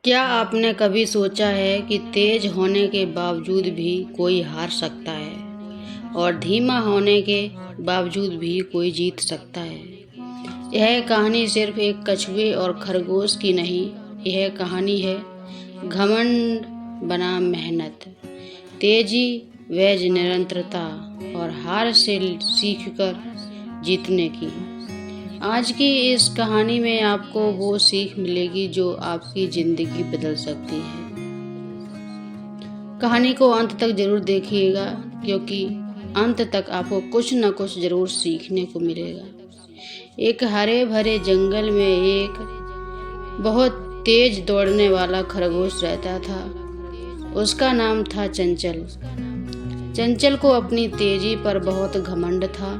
क्या आपने कभी सोचा है कि तेज होने के बावजूद भी कोई हार सकता है और धीमा होने के बावजूद भी कोई जीत सकता है। यह कहानी सिर्फ एक कछुए और खरगोश की नहीं, यह कहानी है घमंड बना मेहनत, तेजी व निरंतरता और हार से सीखकर जीतने की। आज की इस कहानी में आपको वो सीख मिलेगी जो आपकी ज़िंदगी बदल सकती है। कहानी को अंत तक ज़रूर देखिएगा, क्योंकि अंत तक आपको कुछ न कुछ ज़रूर सीखने को मिलेगा। एक हरे भरे जंगल में एक बहुत तेज दौड़ने वाला खरगोश रहता था। उसका नाम था चंचल। चंचल को अपनी तेजी पर बहुत घमंड था।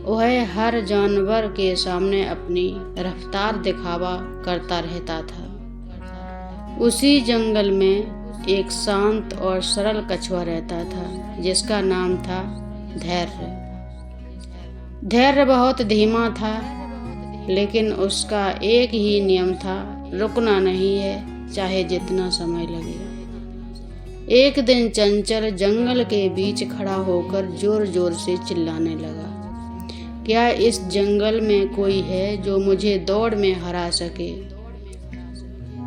वह हर जानवर के सामने अपनी रफ्तार दिखावा करता रहता था। उसी जंगल में एक शांत और सरल कछुआ रहता था, जिसका नाम था धैर्य। धैर्य बहुत धीमा था, लेकिन उसका एक ही नियम था, रुकना नहीं है, चाहे जितना समय लगे। एक दिन चंचल जंगल के बीच खड़ा होकर जोर जोर से चिल्लाने लगा, क्या इस जंगल में कोई है जो मुझे दौड़ में हरा सके?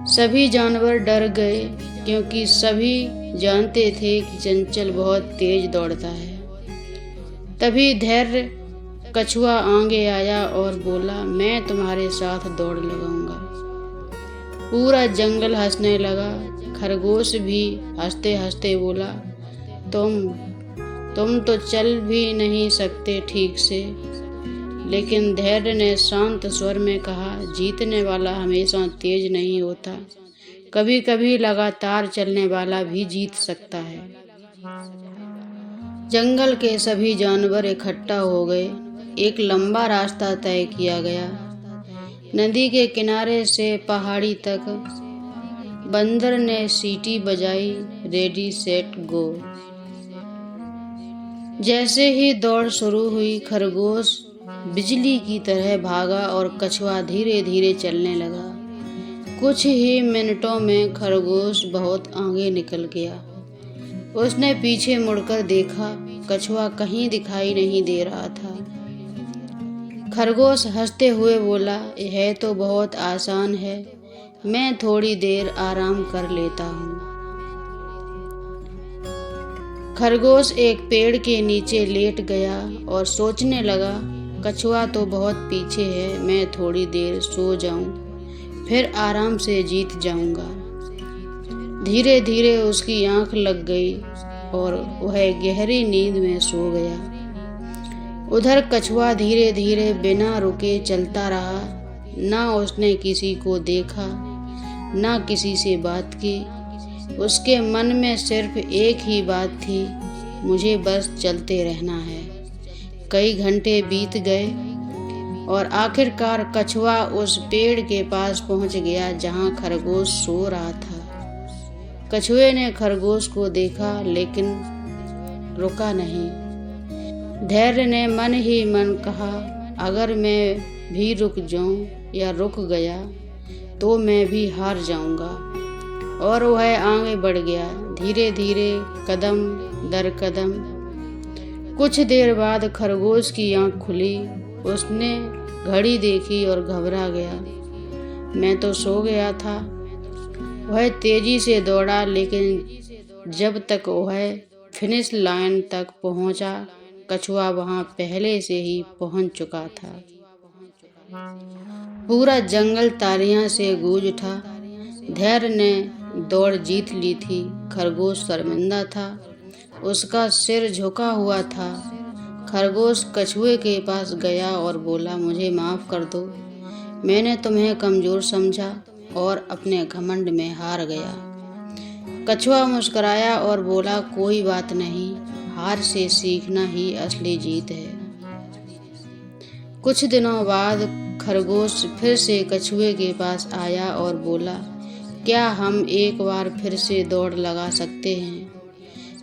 सभी जानवर डर गए, क्योंकि सभी जानते थे कि चंचल बहुत तेज दौड़ता है। तभी धैर्य कछुआ आगे आया और बोला, मैं तुम्हारे साथ दौड़ लगाऊंगा। पूरा जंगल हंसने लगा। खरगोश भी हंसते हंसते बोला, तुम तो चल भी नहीं सकते ठीक से। लेकिन धैर्य ने शांत स्वर में कहा, जीतने वाला हमेशा तेज नहीं होता, कभी कभी लगातार चलने वाला भी जीत सकता है। जंगल के सभी जानवर इकट्ठा हो गए। एक लंबा रास्ता तय किया गया, नदी के किनारे से पहाड़ी तक। बंदर ने सीटी बजाई, रेडी सेट गो। जैसे ही दौड़ शुरू हुई, खरगोश बिजली की तरह भागा और कछुआ धीरे धीरे चलने लगा। कुछ ही मिनटों में खरगोश बहुत आगे निकल गया। उसने पीछे मुड़कर देखा, कछुआ कहीं दिखाई नहीं दे रहा था। खरगोश हंसते हुए बोला, यह तो बहुत आसान है, मैं थोड़ी देर आराम कर लेता हूँ। खरगोश एक पेड़ के नीचे लेट गया और सोचने लगा, कछुआ तो बहुत पीछे है, मैं थोड़ी देर सो जाऊं, फिर आराम से जीत जाऊंगा। धीरे धीरे उसकी आंख लग गई और वह गहरी नींद में सो गया। उधर कछुआ धीरे धीरे बिना रुके चलता रहा। ना उसने किसी को देखा, ना किसी से बात की। उसके मन में सिर्फ एक ही बात थी, मुझे बस चलते रहना है। कई घंटे बीत गए और आखिरकार कछुआ उस पेड़ के पास पहुंच गया जहां खरगोश सो रहा था। कछुए ने खरगोश को देखा, लेकिन रुका नहीं। धैर्य ने मन ही मन कहा, अगर मैं भी रुक जाऊं या रुक गया तो मैं भी हार जाऊंगा। और वह आगे बढ़ गया, धीरे धीरे, कदम दर कदम। कुछ देर बाद खरगोश की आंख खुली। उसने घड़ी देखी और घबरा गया, मैं तो सो गया था। वह तेजी से दौड़ा, लेकिन जब तक वह फिनिश लाइन तक पहुंचा, कछुआ वहां पहले से ही पहुंच चुका था। पूरा जंगल तालियों से गूंज उठा। धैर्य ने दौड़ जीत ली थी। खरगोश शर्मिंदा था, उसका सिर झुका हुआ था। खरगोश कछुए के पास गया और बोला, मुझे माफ़ कर दो, मैंने तुम्हें कमज़ोर समझा और अपने घमंड में हार गया। कछुआ मुस्कुराया और बोला, कोई बात नहीं, हार से सीखना ही असली जीत है। कुछ दिनों बाद खरगोश फिर से कछुए के पास आया और बोला, क्या हम एक बार फिर से दौड़ लगा सकते हैं?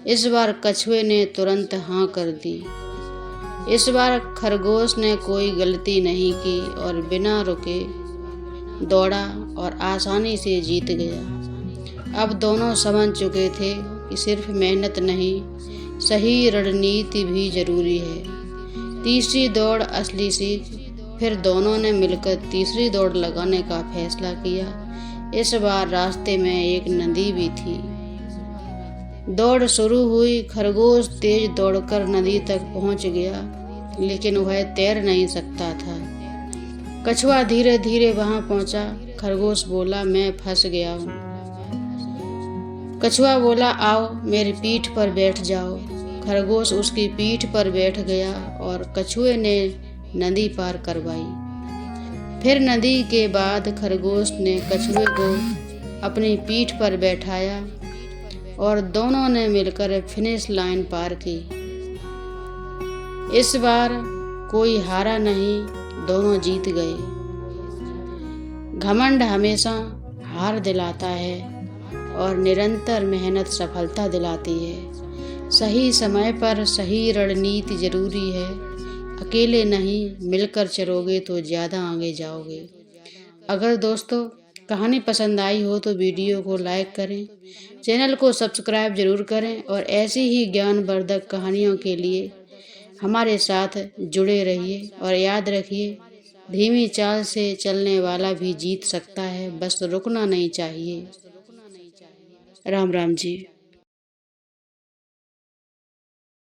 इस बार कछुए ने तुरंत हाँ कर दी। इस बार खरगोश ने कोई गलती नहीं की और बिना रुके दौड़ा और आसानी से जीत गया। अब दोनों समझ चुके थे कि सिर्फ मेहनत नहीं, सही रणनीति भी जरूरी है। तीसरी दौड़ असली सीख। फिर दोनों ने मिलकर तीसरी दौड़ लगाने का फैसला किया। इस बार रास्ते में एक नदी भी थी। दौड़ शुरू हुई। खरगोश तेज दौड़कर नदी तक पहुंच गया, लेकिन वह तैर नहीं सकता था। कछुआ धीरे धीरे वहां पहुंचा। खरगोश बोला, मैं फंस गया हूँ। कछुआ बोला, आओ मेरी पीठ पर बैठ जाओ। खरगोश उसकी पीठ पर बैठ गया और कछुए ने नदी पार करवाई। फिर नदी के बाद खरगोश ने कछुए को अपनी पीठ पर बैठाया और दोनों ने मिलकर फिनिश लाइन पार की। इस बार कोई हारा नहीं, दोनों जीत गए। घमंड हमेशा हार दिलाता है और निरंतर मेहनत सफलता दिलाती है। सही समय पर सही रणनीति जरूरी है। अकेले नहीं, मिलकर चलोगे तो ज़्यादा आगे जाओगे। अगर दोस्तों कहानी पसंद आई हो तो वीडियो को लाइक करें, चैनल को सब्सक्राइब जरूर करें और ऐसी ही ज्ञानवर्धक कहानियों के लिए हमारे साथ जुड़े रहिए। और याद रखिए, धीमी चाल से चलने वाला भी जीत सकता है, बस रुकना नहीं चाहिए। राम राम जी।